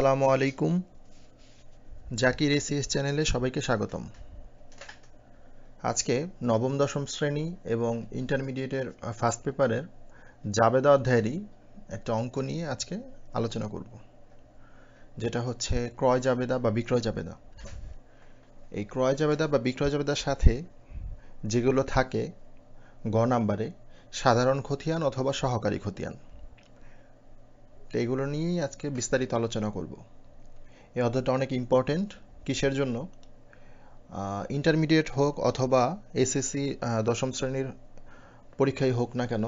আসসালামু আলাইকুম। জাকির এসিএস চ্যানেলে সবাইকে স্বাগতম। আজকে নবম দশম শ্রেণী এবং ইন্টারমিডিয়েটের ফার্স্ট পেপারের জাবেদা অধ্যায়েরই একটা অঙ্ক নিয়ে আজকে আলোচনা করব, যেটা হচ্ছে ক্রয় জাবেদা বা বিক্রয় জাবেদা। এই ক্রয় জাবেদা বা বিক্রয় জাবেদার সাথে যেগুলো থাকে গ নাম্বারে, সাধারণ খতিয়ান অথবা সহকারী খতিয়ান, তো এগুলো নিয়েই আজকে বিস্তারিত আলোচনা করব। এই অধ্যায়টা অনেক ইম্পর্টেন্ট। কিসের জন্য? ইন্টারমিডিয়েট হোক অথবা এসএসসি দশম শ্রেণীর পরীক্ষায় হোক না কেন,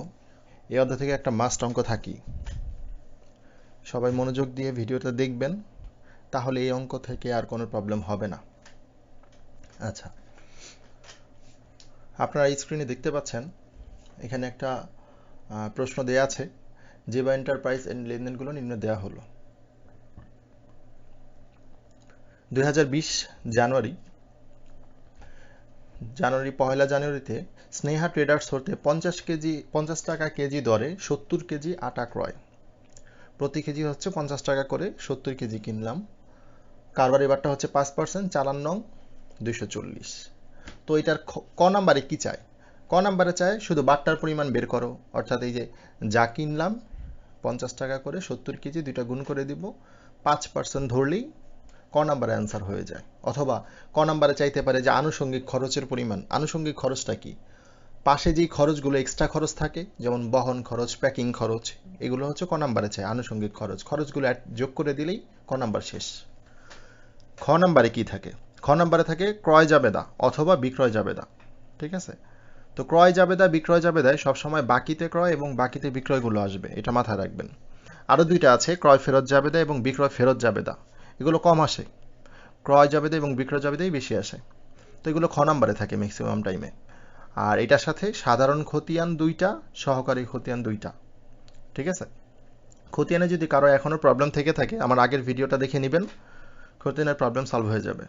এই অধ্যায় থেকে একটা মাস্ট অঙ্ক থাকি। সবাই মনোযোগ দিয়ে ভিডিওটা দেখবেন, তাহলে এই অঙ্ক থেকে আর কোনো প্রবলেম হবে না। আচ্ছা, আপনারা এই স্ক্রিনে দেখতে পাচ্ছেন, এখানে একটা প্রশ্ন দেয়া আছে, জেবা এন্টারপ্রাইজ এর লেনদেনগুলো নিম্নে দেওয়া হলো। 2020 জানুয়ারি পহেলা জানুয়ারিতে স্নেহা ট্রেডার্স হতে 50 টাকা কেজি দরে 70 কেজি আটা ক্রয়। প্রতি কেজি হচ্ছে 50 টাকা করে, 70 কেজি কিনলাম। কারবার এবারটা হচ্ছে 5%, চালান নং 240। তো এটার ক নাম্বারে কি চায়? ক নাম্বারে চায় শুধু বাট্টার পরিমাণ বের করো, অর্থাৎ এই যে যা কিনলাম 50 টাকা করে 70 কেজি, দুইটা গুণ করে দিব, 5% ধরলেই ক নাম্বারে অ্যান্সার হয়ে যায়। অথবা ক নাম্বারে চাইতে পারে যে আনুষঙ্গিক খরচের পরিমাণ। আনুষঙ্গিক খরচটা কি? পাশে যেই খরচগুলো এক্সট্রা খরচ থাকে, যেমন বহন খরচ, প্যাকিং খরচ, এগুলো হচ্ছে ক নাম্বারে চাই আনুষঙ্গিক খরচ। খরচগুলো যোগ করে দিলেই ক নাম্বার শেষ। খ নাম্বারে কি থাকে? খ নাম্বারে থাকে ক্রয় জাবেদা অথবা বিক্রয় জাবেদা। ঠিক আছে? তো ক্রয় জাবেদা বিক্রয় জাবেদায় সবসময় বাকিতে ক্রয় এবং বাকিতে বিক্রয়গুলো আসবে, এটা মাথায় রাখবেন। আরও দুইটা আছে, ক্রয় ফেরত জাবেদা এবং বিক্রয় ফেরত জাবেদা। এগুলো কম আসে, ক্রয় জাবেদা এবং বিক্রয় জাবেদাই বেশি আসে। তো এগুলো খ নাম্বারে থাকে ম্যাক্সিমাম টাইমে। আর এটার সাথে সাধারণ খতিয়ান দুইটা, সহকারী খতিয়ান দুইটা। ঠিক আছে? খতিয়ানে যদি কারো এখনও প্রবলেম থেকে থাকে, আমার আগের ভিডিওটা দেখে নেবেন, খতিয়ানের প্রবলেম সলভ হয়ে যাবে।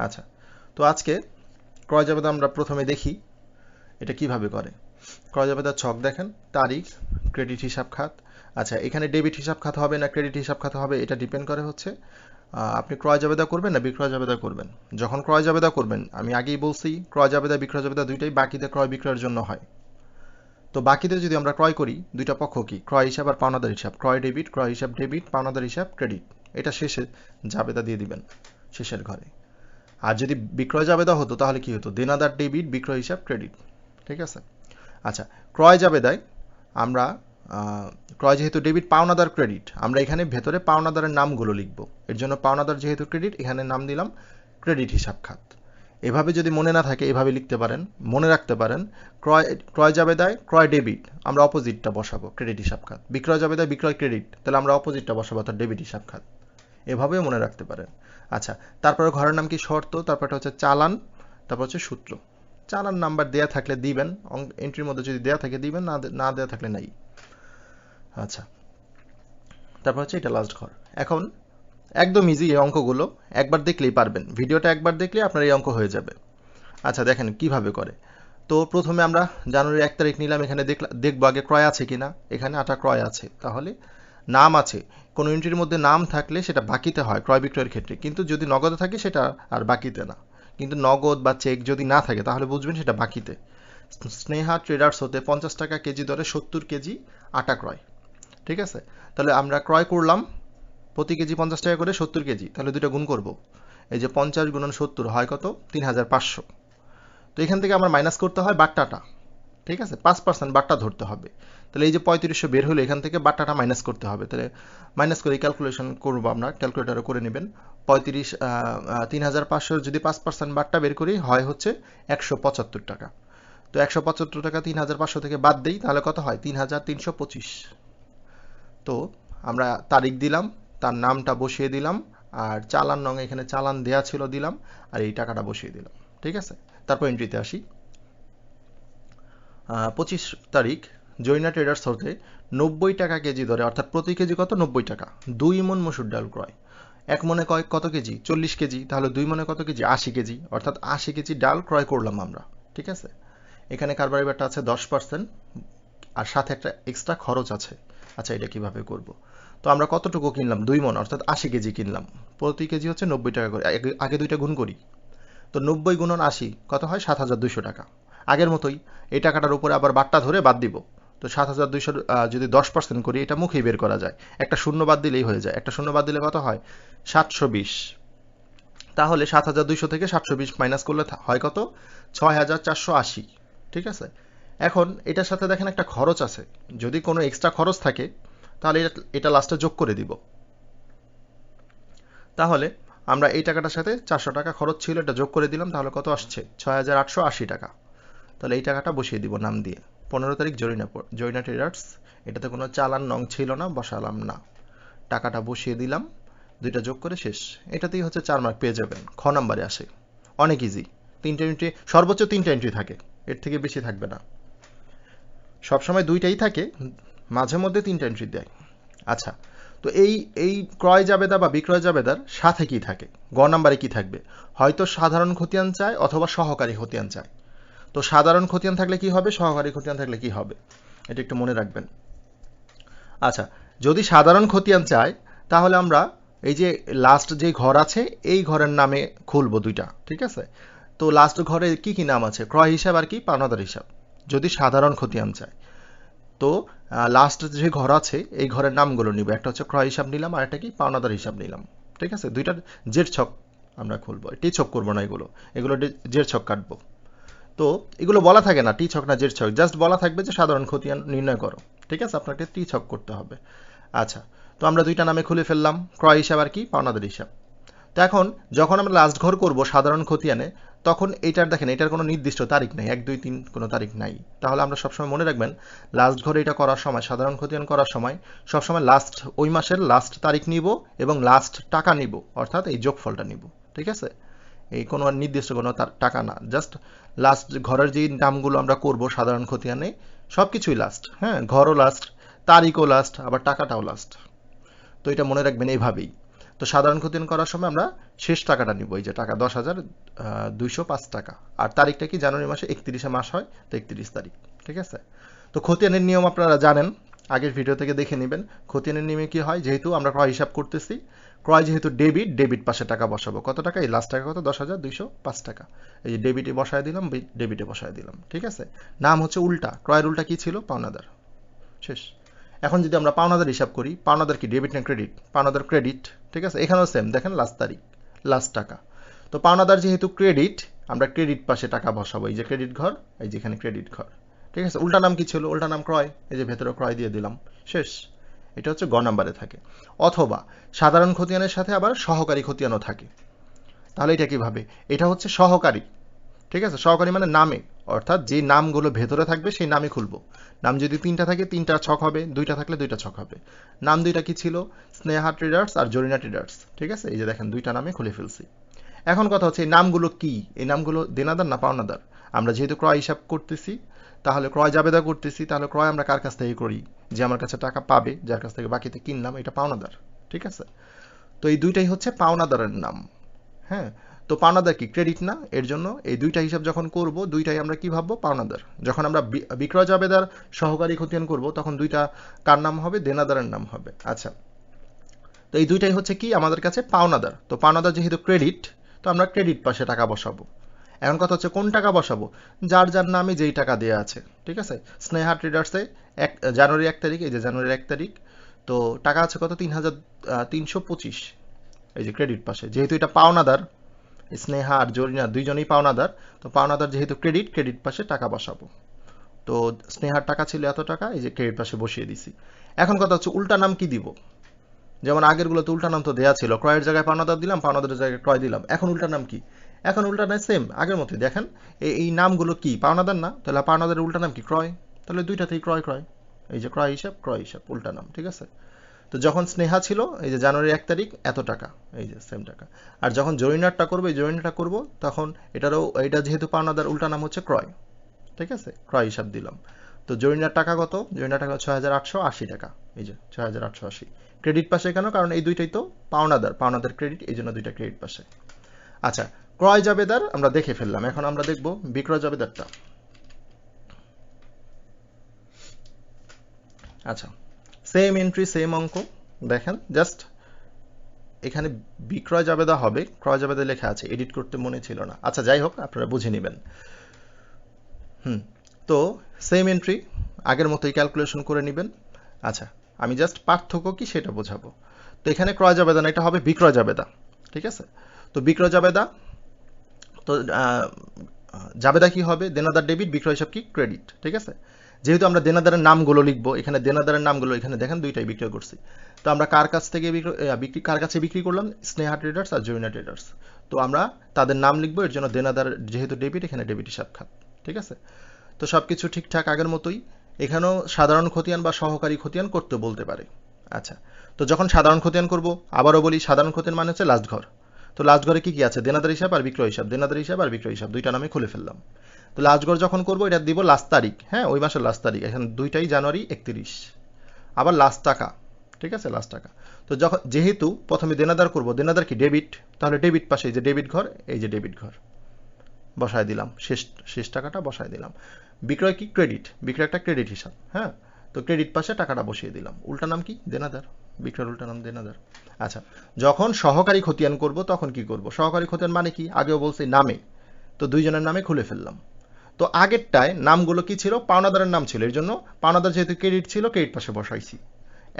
আচ্ছা, তো আজকে ক্রয় জাবেদা আমরা প্রথমে দেখি এটা কিভাবে করে। ক্রয় জাবেদার ছক দেখেন, তারিখ, ক্রেডিট হিসাব খাত। আচ্ছা, এখানে ডেবিট হিসাব খাত হবে না ক্রেডিট হিসাব খাত হবে, এটা ডিপেন্ড করে হচ্ছে আপনি ক্রয় জাবেদা করবেন না বিক্রয় জাবেদা করবেন। যখন ক্রয় জাবেদা করবেন, আমি আগেই বলছি ক্রয় জাবেদা বিক্রয় জাবেদা দুইটাই বাকিতে ক্রয় বিক্রয়ের জন্য হয়। তো বাকিতে যদি আমরা ক্রয় করি, দুইটা পক্ষ কি, ক্রয় হিসাব আর পাওনাদার হিসাব। ক্রয় ডেবিট, ক্রয় হিসাব ডেবিট, পাওনাদার হিসাব ক্রেডিট। এটা শেষে জাবেদা দিয়ে দিবেন শেষের ঘরে। আর যদি বিক্রয় জাবেদা হতো তাহলে কি হতো? দেনাদার ডেবিট, বিক্রয় হিসাব ক্রেডিট। ঠিক আছে? আচ্ছা, ক্রয় জাবেদায় আমরা ক্রয় যেহেতু ডেবিট, পাওনাদার ক্রেডিট, আমরা এখানে ভেতরে পাওনাদারের নামগুলো লিখব। এর জন্য পাওনাদার যেহেতু ক্রেডিট, এখানে নাম দিলাম ক্রেডিট হিসাব খাত। এভাবে যদি মনে না থাকে এভাবে লিখতে পারেন, মনে রাখতে পারেন। ক্রয় জাবেদায় ক্রয় ডেবিট, আমরা অপোজিটটা বসাবো ক্রেডিট হিসাব খাত। বিক্রয় জাবেদায় বিক্রয় ক্রেডিট, তাহলে আমরা অপোজিটটা বসাবো অর্থাৎ ডেবিট হিসাব খাত। এভাবেও মনে রাখতে পারেন। আচ্ছা, তারপরে ঘরের নাম কি? শর্ত। তারপরটা হচ্ছে চালান, তারপর হচ্ছে সূত্র। চালান নাম্বার দেয়া থাকলে দিবেন, এন্ট্রির মধ্যে যদি দেয়া থাকে দিবেন, না দেয়া থাকলে নাই। আচ্ছা, তারপর হচ্ছে এটা লাস্ট ঘর। এখন একদম ইজি এই অঙ্কগুলো, একবার দেখলেই পারবেন। ভিডিওটা একবার দেখলে আপনার এই অঙ্ক হয়ে যাবে। আচ্ছা, দেখেন কিভাবে করে। তো প্রথমে আমরা জানুয়ারির 1 তারিখ নিলাম, এখানে দেখবো আগে ক্রয় আছে কিনা। এখানে আটা ক্রয় আছে, তাহলে নাম আছে। কোনো এন্ট্রির মধ্যে নাম থাকলে সেটা বাকিতে হয় ক্রয় বিক্রয়ের ক্ষেত্রে, কিন্তু যদি নগদে থাকে সেটা আর বাকিতে না। কিন্তু নগদ বা চেক যদি না থাকে তাহলে বুঝবেন সেটা বাকিতে। স্নেহা ট্রেডার্স হতে 50 টাকা কেজি দরে 70 কেজি আটা ক্রয়। ঠিক আছে? তাহলে আমরা ক্রয় করলাম প্রতি কেজি 50 টাকা করে 70 কেজি, তাহলে দুটো গুণ করব। এই যে 50 গুণন 70 হয় কত? 3500। তো এখান থেকে আমার মাইনাস করতে হয় বাট্টাটা। ঠিক আছে? 5% বাট্টা ধরতে হবে। তাহলে এই যে 3500 বের হলো, এখান থেকে বাট্টাটা মাইনাস করতে হবে। তাহলে মাইনাস করে ক্যালকুলেশন করবো, আমরা ক্যালকুলেটারে করে নেবেন। 3500 যদি 5% বাট্টা বের করি হয় হচ্ছে 175 টাকা। তো 175 টাকা 3500 থেকে বাদ দেই, তাহলে কত হয়? 3325। তো আমরা তারিখ দিলাম, তার নামটা বসিয়ে দিলাম, আর চালান নং এখানে চালান দেয়া ছিল দিলাম, আর এই টাকাটা বসিয়ে দিলাম। ঠিক আছে? তারপর এন্ট্রিতে আসি। 25 তারিখ জৈনা ট্রেডার্স হতে 90 টাকা কেজি দরে, অর্থাৎ প্রতি কেজি কত? 90 টাকা 2 মণ মসুর ডাল ক্রয়। এক মনে কত কেজি? 40 কেজি। তাহলে 2 মনে কত কেজি? 80 কেজি, অর্থাৎ 80 কেজি ডাল ক্রয় করলাম আমরা। ঠিক আছে? এখানে কারবার এবারটা আছে 10%, আর সাথে একটা এক্সট্রা খরচ আছে। আচ্ছা, এটা কিভাবে করব? তো আমরা কতটুকু কিনলাম 2 মণ অর্থাৎ 80 কেজি কিনলাম, প্রতি কেজি হচ্ছে 90 টাকা করে। আগে দুইটা গুণ করি, তো 90 গুণন 80 কত হয় 7200 টাকা। আগের মতোই এই টাকাটার উপরে আবার বাট্টা ধরে বাদ দিব। তো 7200 যদি 10% করি, এটা মুখেই বের করা যায়, একটা শূন্য বাদ দিলেই হয়ে যায়। একটা শূন্য বাদ দিলে কত হয় 720। তাহলে 7200 থেকে 720 মাইনাস করলে হয় কত 6480। ঠিক আছে, এখন এটার সাথে দেখেন একটা খরচ আছে, যদি কোনো এক্সট্রা খরচ থাকে তাহলে এটা লাস্টে যোগ করে দিব। তাহলে আমরা এই টাকাটার সাথে 400 টাকা খরচ ছিল, এটা যোগ করে দিলাম, তাহলে কত আসছে 6880 টাকা। তাহলে এই টাকাটা বসিয়ে দিব নাম দিয়ে। 15 তারিখ জরিনা ট্রেডার্স, এটাতে কোনো চালান নং ছিল না, বসালাম না, টাকাটা বসিয়ে দিলাম, দুইটা যোগ করে শেষ। এটাতেই হচ্ছে 4 মার্ক পেয়ে যাবেন। খ নাম্বারে আসে, অনেক ইজি। 3টে এন্ট্রি, সর্বোচ্চ 3টে এন্ট্রি থাকে, এর থেকে বেশি থাকবে না। সবসময় 2টাই থাকে, মাঝে মধ্যে 3টে এন্ট্রি দেয়। আচ্ছা, তো এই ক্রয় জাবেদা বা বিক্রয় জাবেদার সাথে কি থাকে, গ নাম্বারে কি থাকবে, হয়তো সাধারণ খতিয়ান চায় অথবা সহকারী খতিয়ান চায়। তো সাধারণ খতিয়ান থাকলে কি হবে, সহকারী খতিয়ান থাকলে কি হবে, এটা একটু মনে রাখবেন। আচ্ছা, যদি সাধারণ খতিয়ান চায় তাহলে আমরা এই যে লাস্ট যে ঘর আছে এই ঘরের নামে খুলবো দুইটা। ঠিক আছে, তো লাস্ট ঘরে কি কি নাম আছে, ক্রয় হিসাব আর কি পাওনাদার হিসাব, যদি সাধারণ খতিয়ান চায়। তো লাস্ট যে ঘর আছে এই ঘরের নামগুলো নিব, একটা হচ্ছে ক্রয় হিসাব নিলাম আর একটা কি পাওনাদার হিসাব নিলাম। ঠিক আছে, দুইটার জের ছক আমরা খুলবো, টি ছক করবো না, এগুলো জের ছক কাটবো। তো এগুলো বলা থাকে না টি ছক না জের ছক, জাস্ট বলা থাকবে যে সাধারণ খতিয়ান নির্ণয় করো। ঠিক আছে, আপনাকে টি ছক করতে হবে। আচ্ছা, তো আমরা দুইটা নামে খুলে ফেললাম, ক্রয় হিসাব আর কি পাওনাদার হিসাব। তো এখন যখন আমরা লাস্ট ঘর করব সাধারণ খতিয়ানে, তখন এইটার দেখেন এটার কোনো নির্দিষ্ট তারিখ নাই, 1 2 3 কোনো তারিখ নাই। তাহলে আমরা সবসময় মনে রাখবেন লাস্ট ঘরে এটা করার সময়, সাধারণ খতিয়ান করার সময় সবসময় লাস্ট ওই মাসের লাস্ট তারিখ নিব এবং লাস্ট টাকা নিব, অর্থাৎ এই যোগফলটা নিব। ঠিক আছে, এই কোনো নির্দিষ্ট কোনো টাকা না, জাস্ট লাস্ট ঘরের যে নামগুলো আমরা করব সাধারণ খতিয়ানে সব কিছুই লাস্ট। হ্যাঁ, ঘরও লাস্ট, তারিখও লাস্ট, আবার টাকাটাও লাস্ট। তো এটা মনে রাখবেন এইভাবেই। তো সাধারণ খতিয়ান করার সময় আমরা শেষ টাকাটা নিব, এই যে টাকা 10,205 টাকা, আর তারিখটা কি জানুয়ারি মাসে 31 মাস হয়, তো 31 তারিখ। ঠিক আছে, তো খতিয়ানের নিয়ম আপনারা জানেন, আগের ভিডিও থেকে দেখে নেবেন। খতিয়ানের নিয়মে কি হয়, যেহেতু আমরা ক্রয় হিসাব করতেছি, ক্রয় যেহেতু ডেবিট পাশে টাকা বসাবো, কত টাকা, এই লাস্ট টাকা কত 10,205 টাকা, এই যে ডেবিটে বসায় দিলাম, ডেবিটে বসায় দিলাম। ঠিক আছে, নাম হচ্ছে উল্টা, ক্রয়ের উল্টা কি ছিল, পাওনাদার। শেষ। এখন যদি আমরা পাওনাদার হিসাব করি, পাওনাদার কি ডেবিট না ক্রেডিট, পাওনাদার ক্রেডিট। ঠিক আছে, এখানেও সেম, দেখেন লাস্ট তারিখ, লাস্ট টাকা। তো পাওনাদার যেহেতু ক্রেডিট, আমরা ক্রেডিট পাশে টাকা বসাবো, এই যে ক্রেডিট ঘর, এই যেখানে ক্রেডিট ঘর। ঠিক আছে, উল্টা নাম কি ছিল, উল্টা নাম ক্রয়, এই যে ভেতরে ক্রয় দিয়ে দিলাম, শেষ। এটা হচ্ছে গ নাম্বারে থাকে। অথবা সাধারণ খতিয়ানের সাথে আবার সহকারী খতিয়ানও থাকে। তাহলে এটা কিভাবে, এটা হচ্ছে সহকারী। ঠিক আছে, সহকারী মানে নামে, অর্থাৎ যে নামগুলো ভেতরে থাকবে সেই নামই খুলবো। নাম যদি 3টা থাকে 3টা ছক হবে, 2টা থাকলে 2টা ছক হবে। নাম 2টা কি ছিল, স্নেহা ট্রেডার্স আর জরিনা ট্রেডার্স। ঠিক আছে, এই যে দেখেন 2টা নামে খুলে ফেলছি। এখন কথা হচ্ছে এই নামগুলো কি, এই নামগুলো দেনাদার না পাওনাদার। আমরা যেহেতু ক্রয় হিসাব করতেছি, তাহলে ক্রয় জাবেদা করতেছি, তাহলে ক্রয় আমরা কার কাছ থেকে করি, যে আমার কাছে টাকা পাবে, যার কাছ থেকে বাকিতে কিনলাম, এটা পাওনাদার। ঠিক আছে, তো এই দুইটাই হচ্ছে পাওনাদারের নাম। হ্যাঁ, তো পাওনাদার কি ক্রেডিট না, এর জন্য এই দুইটা হিসাব যখন করব, দুইটাই আমরা কি ভাববো, পাওনাদার। যখন আমরা বিক্রয় জাবেদার সহকারী খতিয়ান করব, তখন দুইটা কার নাম হবে, দেনাদারের নাম হবে। আচ্ছা, তো এই দুইটাই হচ্ছে কি আমাদের কাছে পাওনাদার। তো পাওনাদার যেহেতু ক্রেডিট, তো আমরা ক্রেডিট পাশে টাকা বসাবো। এখন কথা হচ্ছে কোন টাকা বসাবো, যার যার নামে যেই টাকা দেওয়া আছে। ঠিক আছে, স্নেহা ট্রেডার্সে জানুয়ারি 1 তারিখ, এই যে জানুয়ারির 1 তারিখ, তো টাকা আছে কত 3,325, এই যে ক্রেডিট পাশে, যেহেতু এটা পাওনাদার, স্নেহা আর জরিনা দুইজনেই পাওনাদার, তো পাওনাদার যেহেতু ক্রেডিট পাশে টাকা বসাবো। তো স্নেহার টাকা ছিল এত টাকা, এই যে ক্রেডিট পাশে বসিয়ে দিছি। এখন কথা হচ্ছে উল্টা নাম কি দিব, যেমন আগেরগুলোতে উল্টা নাম তো দেয়া ছিল, ক্রয়ের জায়গায় পাওনাদার দিলাম, পাওনাদারের জায়গায় ক্রয় দিলাম। এখন উল্টা নাম কি, এখন উল্টা নাম সেম আগের মতোই। দেখেন এই নামগুলো কি পাওনাদার না, তাহলে পাওনাদারের উল্টা নাম কি, ক্রয়। তাহলে দুইটাতেই ক্রয় ক্রয়, এই যে ক্রয় হিসাব উল্টা নাম। ঠিক আছে, তো যখন স্নেহা ছিল, এই যে জানুয়ারি 1 তারিখ এত টাকা, এই যে সেম টাকা। আর যখন জরিনারটা করবো, এই জরিনারটা করবো, তখন এটা যেহেতু পাওনাদার, উল্টা নাম হচ্ছে ক্রয়। ঠিক আছে, ক্রয় হিসাব দিলাম। তো জরিনার টাকা কত, জরিনার টাকা 6,880 টাকা, এই যে 6,880। ক্রেডিট পাশে কেন, কারণ এই দুইটাই তো পাওনাদার ক্রেডিট, এই জন্য দুইটা ক্রেডিট পাশে। আচ্ছা, ক্রয় জাবেদার আমরা দেখে ফেললাম, এখন আমরা দেখব বিক্রয় জাবেদারটা। আচ্ছা, সেম এন্ট্রি সেম অঙ্ক, দেখেন জাস্ট এখানে বিক্রয় জাবেদা হবে, ক্রয় জাবেদা লেখা আছে, এডিট করতে মনে ছিল না। আচ্ছা যাই হোক, আপনারা বুঝে নেবেন। তো সেম এন্ট্রি আগের মতোই ক্যালকুলেশন করে নেবেন। আচ্ছা, আমি জাস্ট পার্থক্য কি সেটা বোঝাবো। তো এখানে ক্রয় জাবেদা না, এটা হবে বিক্রয় জাবেদা, ঠিক আছে? তো বিক্রয় জাবেদা, তো জাবেদা কি হবে? দেনাদার ডেবিট, বিক্রয় হিসাব কি ক্রেডিট, ঠিক আছে? যেহেতু আমরা দেনাদারের নামগুলো লিখবো, এখানে দেনাদারের নামগুলো এখানে দেখেন দুইটাই বিক্রয় করছি। তো আমরা কার কাছ থেকে কার কাছে বিক্রি করলাম? স্নেহা ট্রেডার্স আর জরিনা ট্রেডার্স। তো আমরা তাদের নাম লিখবো, এর জন্য দেনাদার যেহেতু ডেবিট, এখানে ডেবিট হিসাব খাত, ঠিক আছে? তো সব কিছু ঠিকঠাক আগের মতোই। এখানেও সাধারণ খতিয়ান বা সহকারী খতিয়ান করতে বলতে পারে। আচ্ছা, তো যখন সাধারণ খতিয়ান করব, আবারও বলি সাধারণ খতিয়ান মানে হচ্ছে লাস্ট ঘর। তো লাস্ট ঘরে কি কি আছে? দেনাদার হিসাব আর বিক্রয় হিসাব, দেনাদার হিসাব আর বিক্রয় হিসাব, দুইটা নামে খুলে ফেললাম। তো লাস্ট ঘর যখন করবো, এটা দিব লাস্ট তারিখ, হ্যাঁ, ওই মাসের লাস্ট তারিখ, এখন দুইটাই জানুয়ারি 31। আবার লাস্ট টাকা, ঠিক আছে, লাস্ট টাকা। তো যখন যেহেতু প্রথমে দেনাদার করব, দেনাদার কি ডেবিট, তাহলে ডেবিট পাশে এই যে ডেবিট ঘর, এই যে ডেবিট ঘর বসায় দিলাম, শেষ শেষ টাকাটা বসায় দিলাম। বিক্রয় কি ক্রেডিট, বিক্রয় একটা ক্রেডিট হিসাব, হ্যাঁ, তো ক্রেডিট পাশে টাকাটা বসিয়ে দিলাম। উল্টা নাম কি? দেনাদার। বিক্রয়ের উল্টা নাম দেনাদার। আচ্ছা, যখন সহকারী খতিয়ান করব তখন কি করব? সহকারী খতিয়ান মানে কি? আগেও বলছি নামে, তো দুইজনের নামে খুলে ফেললাম। তো আগেরটায় নামগুলো কি ছিল? পাওনাদারের নাম ছিল, এর জন্য পাওনাদার যেহেতু ক্রেডিট ছিল, ক্রেডিট পাশে বসাইছি।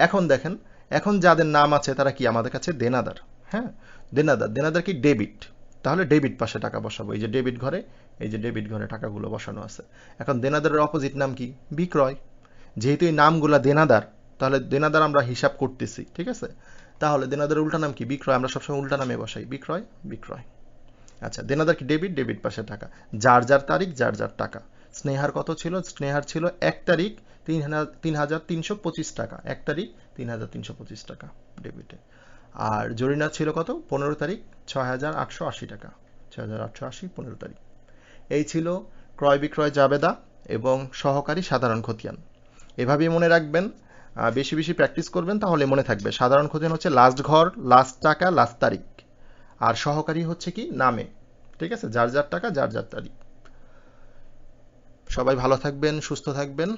এখন দেখেন, এখন যাদের নাম আছে তারা কি আমাদের কাছে? দেনাদার, হ্যাঁ, দেনাদার। দেনাদার কি? ডেবিট, তাহলে ডেবিট পাশে টাকা বসাবো, এই যে ডেবিট ঘরে, এই যে ডেবিট ঘরে টাকাগুলো বসানো আছে। এখন দেনাদারের অপোজিট নাম কি? বিক্রয়। যেহেতু এই নামগুলা দেনাদার, তাহলে দেনাদার আমরা হিসাব করতেছি, ঠিক আছে? তাহলে দেনাদারের উল্টা নাম কি? বিক্রয়। আমরা সবসময় উল্টা নামে বসাই, বিক্রয়, বিক্রয়। আচ্ছা, দেনাদার কি? ডেবিট, ডেবিট পাশে টাকা, যার যার তারিখ, যার যার টাকা। স্নেহার কত ছিল? স্নেহার ছিল 1 তারিখ 3,325 টাকা, 1 তারিখ 3,325 টাকা ডেবিটে। আর জরিনার ছিল কত? 15 তারিখ 6,880 টাকা, 6,880 15 তারিখ। এই ছিল ক্রয় বিক্রয় জাবেদা এবং সহকারী সাধারণ খতিয়ান। এভাবেই মনে রাখবেন, বেশি বেশি প্র্যাকটিস করবেন, তাহলে মনে থাকবে। সাধারণ খতিয়ান হচ্ছে লাস্ট ঘর, লাস্ট টাকা, লাস্ট তারিখ। আর সহকারী হচ্ছে কি? নামে, ঠিক আছে, যার যার টাকা, যার যার তারিখ। সবাই ভালো থাকবেন, সুস্থ থাকবেন।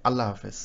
আল্লাহ হাফেজ।